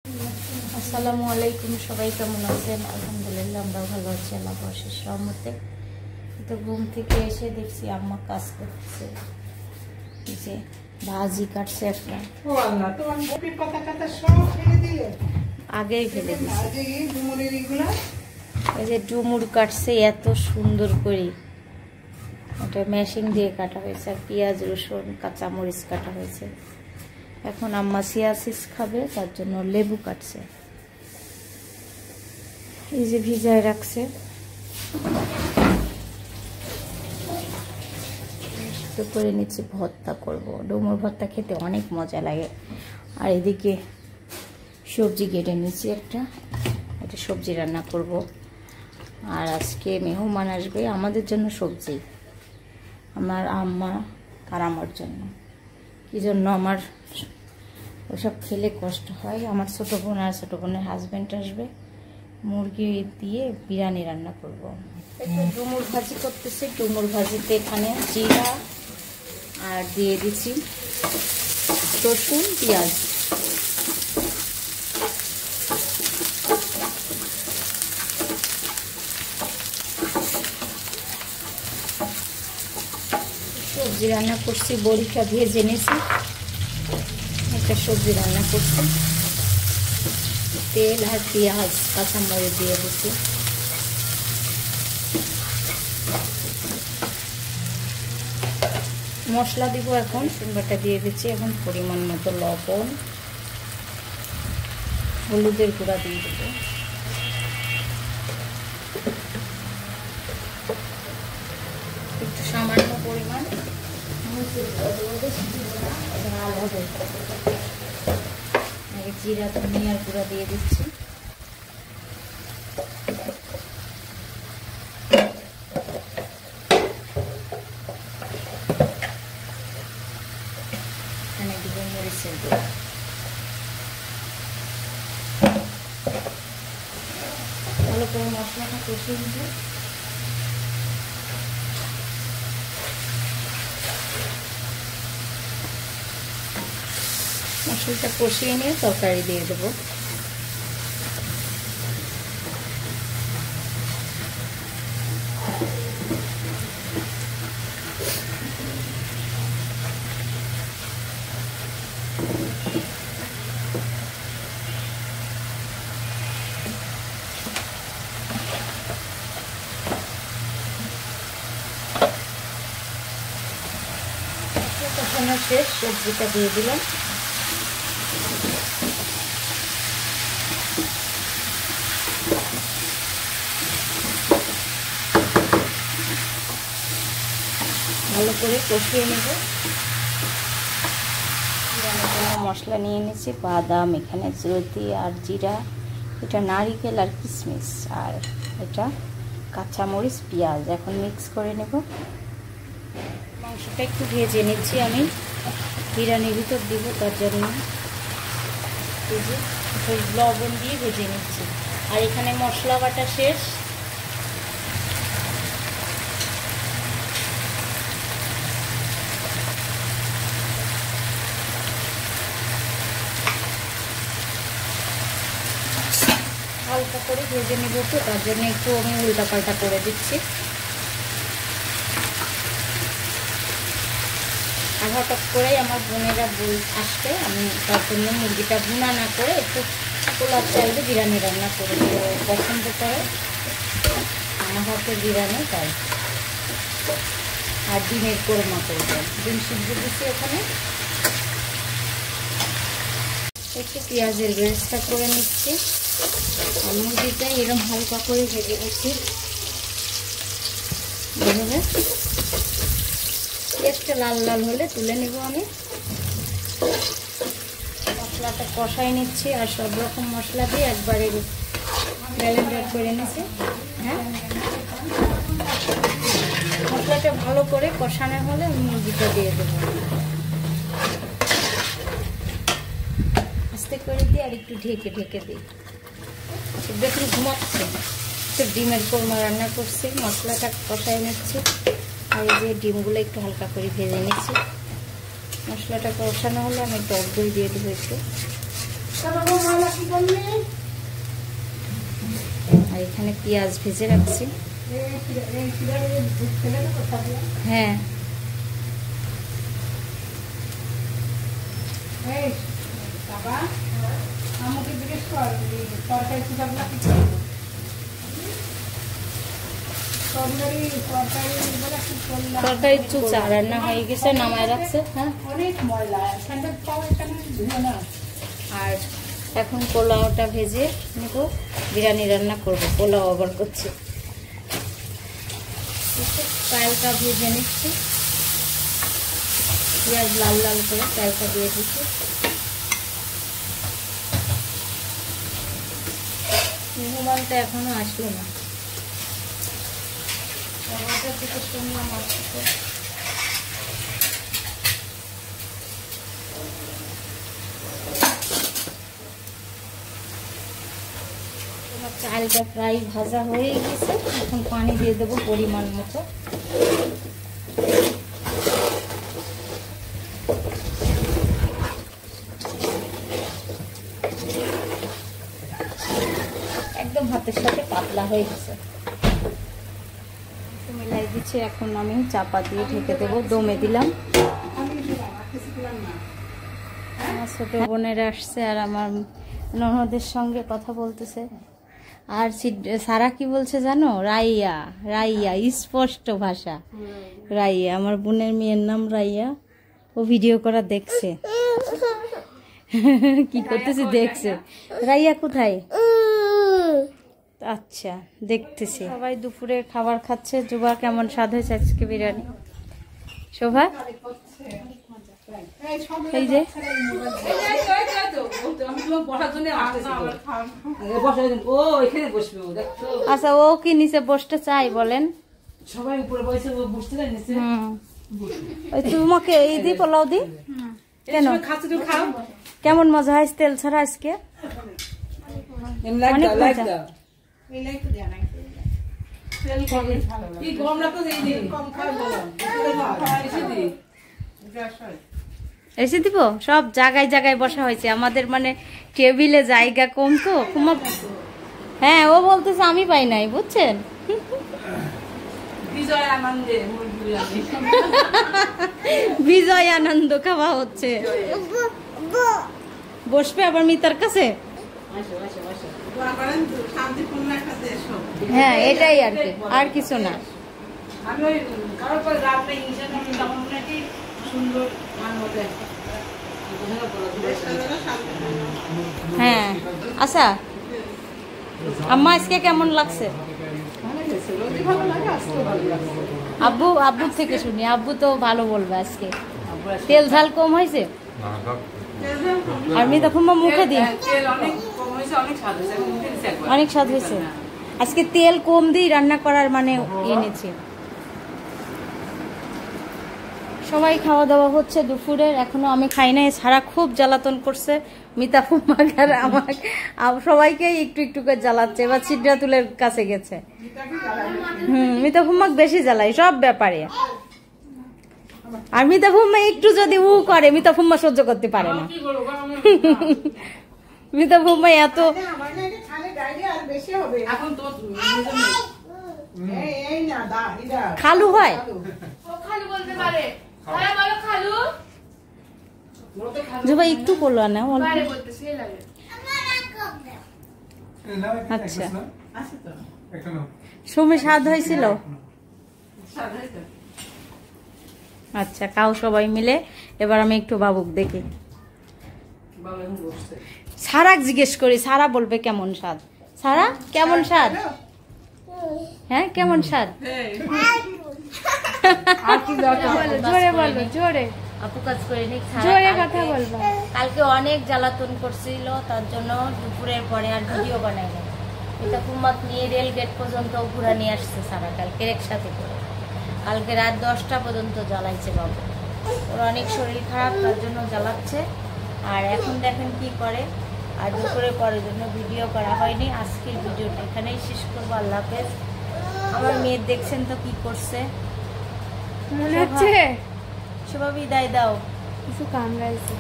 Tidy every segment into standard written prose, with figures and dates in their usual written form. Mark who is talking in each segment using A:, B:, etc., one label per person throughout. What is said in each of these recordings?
A: আসসালামু আলাইকুম, সবাই কেমন আছেন? আলহামদুলিল্লাহ আমরা ভালো আছি আল্লাহর অশেষ রহমতে। তো ঘুম থেকে এসে দেখছি আম্মা কাজ করতেছে, যে ভাজি কাটছে একটা। আগেই ফেলে দিচ্ছে। এই যে ডুমুর কাটছে এত সুন্দর করে, এটা মেশিন দিয়ে কাটা হয়েছে, আর পেঁয়াজ রসুন কাঁচামরিচ কাটা হয়েছে। এখন আম্মা সিয়াসিস খাবে, তার জন্য লেবু কাটছে, এই যে ভিজায় রাখছে। করে নিচ্ছি, ভর্তা করব, ডুমুর ভর্তা খেতে অনেক মজা লাগে। আর এদিকে সবজি কেটে নিচ্ছি একটা, এটা সবজি রান্না করব। আর আজকে মেহমান আসবে, আমাদের জন্য সবজি, আমার আম্মা আর আমার জন্য। কি জন্য আমার ওসব খেলে কষ্ট হয়। আমার ছোটো বোন আর ছোটো বোনের হাজব্যান্ড আসবে, মুরগি দিয়ে বিরিয়ানি রান্না করব। একটু ডুমুর ভাজি করতেছি। ডুমুর ভাজিতে এখানে জিরা আর দিয়ে দিচ্ছি রসুন পেঁয়াজ। সবজি রান্না করছি, বড়িটা ভেজে নিয়েছি, একটা সবজি রান্না করছি, তেল আর পেঁয়াজ কাঁচামরিচ দিয়ে দিচ্ছি। মশলা দিব এখন, সিমবাটা দিয়ে দিচ্ছি। এখন পরিমাণ মতো লবণ, হলুদের গুঁড়া দিয়ে দেবো, একটু সামান্য পরিমাণ ঝাল হবে। জিরা ধনিয়ার গুঁড়া দিয়ে দিচ্ছি, এখানে দিব মরিচের গুঁড়া। ভালো করে মশলাটা কষিয়ে নিব। মশলাটা কষিয়ে নিয়ে তরকারি দিয়ে দেবো। কষানো শেষ, সবজিটা দিয়ে দিলাম। ভালো করে কষিয়ে নেব। মশলা নিয়ে নিয়েছি, বাদাম, এখানে জলতি আর জিরা, এটা নারিকেল আর কিশমিশ, আর এটা কাঁচামরিচ পেঁয়াজ। এখন মিক্স করে নেব। মাংসটা একটু ভেজে নিচ্ছি আমি, বিরিয়ানির ভিতর দিব, তার জন্য লবণ দিয়ে ভেজে নিচ্ছি। আর এখানে মশলা বাটা শেষ। হালকা করে ভেজে নেব, তো তার জন্য একটু আমি উল্টা পাল্টা করে দিচ্ছি। আর হঠাৎ করেই আমার বোনেরা আসবে, আমি তার জন্য মুরগিটা ভুনা না করে একটু পোলার চাইলে বিরিয়ানি রান্না করে পছন্দ করে আমার হাতে বিরিয়ানি, তাই। আর ডিমের কোরমা করবো, ডিম সিদ্ধ দিচ্ছি ওখানে। একটু পেঁয়াজের বেরেস্তা করে নিচ্ছি, আর মুরগিটা এরকম হালকা করে ভেজে নিচ্ছি। এভাবে একটা লাল লাল হলে তুলে নেব আমি। মশলাটা কষাই নিচ্ছি, আর সব রকম মশলা দিয়ে একবারে ব্লেন্ডার করে নিচ্ছি। হ্যাঁ, মশলাটা ভালো করে কষানো হলে মুরগিটা দিয়ে দেবো। আস্তে করে দিই আর একটু ঢেকে ঢেকে দিই। দেখুন ঘুমাচ্ছে। তো ডিমের কোরমা রান্না করছি, মশলাটা কষাই নিচ্ছি, আর এই যে ডিমগুলো একটু হালকা করে ভেজে নিচ্ছি। মশলাটা কষানো হলে আমি টক দই দিয়ে দেবো একটু। আর এখানে পেঁয়াজ ভেজে রাখছি। হ্যাঁ তরকারি চুচা রান্না হয়ে গেছে, নামায় রাখছে। হ্যাঁ আর এখন পোলাওটা ভেজে নেব, বিরিয়ানি রান্না করব। পোলাও আবার করছি, চালটা ভেজে নিচ্ছি, পেঁয়াজ লাল লাল করে চালটা দিয়ে দিচ্ছি। মেহমানটা এখনো আসলো না, থেকে শুনলাম আসছে। চালটা প্রায় ভাজা হয়ে গেছে, এখন পানি দিয়ে দেবো পরিমাণ মতো। একদম ভাতের সাথে পাতলা হয়ে গেছে, মিলাই দিচ্ছি। এখন আমি চাপা দিয়ে ঢেকে দেবো, দমে দিলাম। আমার ছোট বোনেরা আসছে আর আমার ননদের সঙ্গে কথা বলতেছে। আর সারা কি বলছে জানো? রাইয়া, রাইয়া, স্পষ্ট ভাষা রাইয়া। আমার বোনের মেয়ের নাম রাইয়া, ও ভিডিও করা দেখছে। কি করতেছে দেখছে। রাইয়া কোথায়? আচ্ছা দেখতেছি। সবাই দুপুরে খাবার খাচ্ছে। জুবা কেমন স্বাদ হয়েছে আজকে বিরিয়ানি? শোভা এই যে আচ্ছা, ও কি নিচে বসতে চাই বলেন?
B: সবাই উপরে বসে বসতে চাই নিচে।
A: ওই তোমাকে এই দি পোলাও দি কেন? কেমন মজা হয় তেল ছাড়া আজকে? অনেক মজা। এসে দিব। সব জায়গায় জায়গায় বসা হয়েছে আমাদের, মানে টেবিলে জায়গা কম তো। হ্যাঁ ও বলতেছে আমি পাই নাই, বুঝছেন? বিজয় আনন্দ খাওয়া হচ্ছে। বসবে আবার মিতার কাছে। হ্যাঁ এটাই আর কি, আর কিছু না। হ্যাঁ আচ্ছা আম্মা আজকে কেমন লাগছে? আব্বু, আব্বুর থেকে শুনি। আব্বু তো ভালো বলবে আজকে। তেল ঝাল কম হয়েছে। আর মিতা ফুম্মা মুখে দিই অনেক স্বাদ হয়েছে। আজকে তেল কম দিয়ে রান্না করার মানে এনেছি। সবাই খাওয়া দাওয়া হচ্ছে দুপুরের, এখনো আমি খাই নাই। সারা খুব জ্বালাতন করছে মিতা ফুম্মাকে আর আমাকে, সবাইকে একটু একটু করে জ্বালাচ্ছে। এবার সিদ্ধাতুলের কাছে গেছে। মিতা ফুম্মাকে বেশি জ্বালাই সব ব্যাপারে। আর মিতা ফুম্মা একটু যদি উ করে, মিতা ফুম্মা সহ্য করতে পারে না। মিতা ফুম্মা এত খালু হয়। জুবা একটু করলো না। আচ্ছা সুমি স্বাদ হয়েছিল। আচ্ছা খাও সবাই মিলে। এবার আমি একটু বাবুক দেখি। সারা জিজ্ঞেস করি, সারা বলবে কেমন স্বাদ। সারা কেমন স্বাদ? হ্যাঁ কেমন স্বাদ? জোরে বলো, জোরে। আপু কাজ করে নি, জোরে কথা বলবো। কালকে অনেক জ্বালাতন করছিল, তার জন্য দুপুরের পরে আর ভিডিও বানাই না। এটা ফুম্মাক নিয়ে রেল গেট পর্যন্ত ঘুরা নিয়ে আসছে সারা, কালকে একসাথে করে। কালকে রাত 10টা পর্যন্ত জ্বালাইছে বাবু। ওর অনেক শরীর খারাপ, তার জন্য জ্বালাচ্ছে। আর এখন দেখেন কি করে। আর দুপুরে পরের জন্য ভিডিও করা হয়নি। আজকের ভিডিওটা এখানেই শেষ করবো। আল্লাহ হাফেজ। আমার মেয়ে দেখছেন তো কি করছে মনে হচ্ছে। শোভা বিদায় দাও। কিছু কামড়াইছে।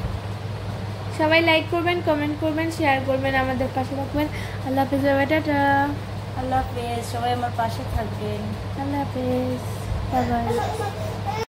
C: সবাই লাইক করবেন, কমেন্ট করবেন, শেয়ার করবেন, আমাদের পাশে থাকবেন। আল্লাহ হাফেজ, টাটা।
A: আল্লাহ হাফেজ, সবাই আমার পাশে থাকবেন।
C: আল্লাহ হাফেজ, বাই বাই।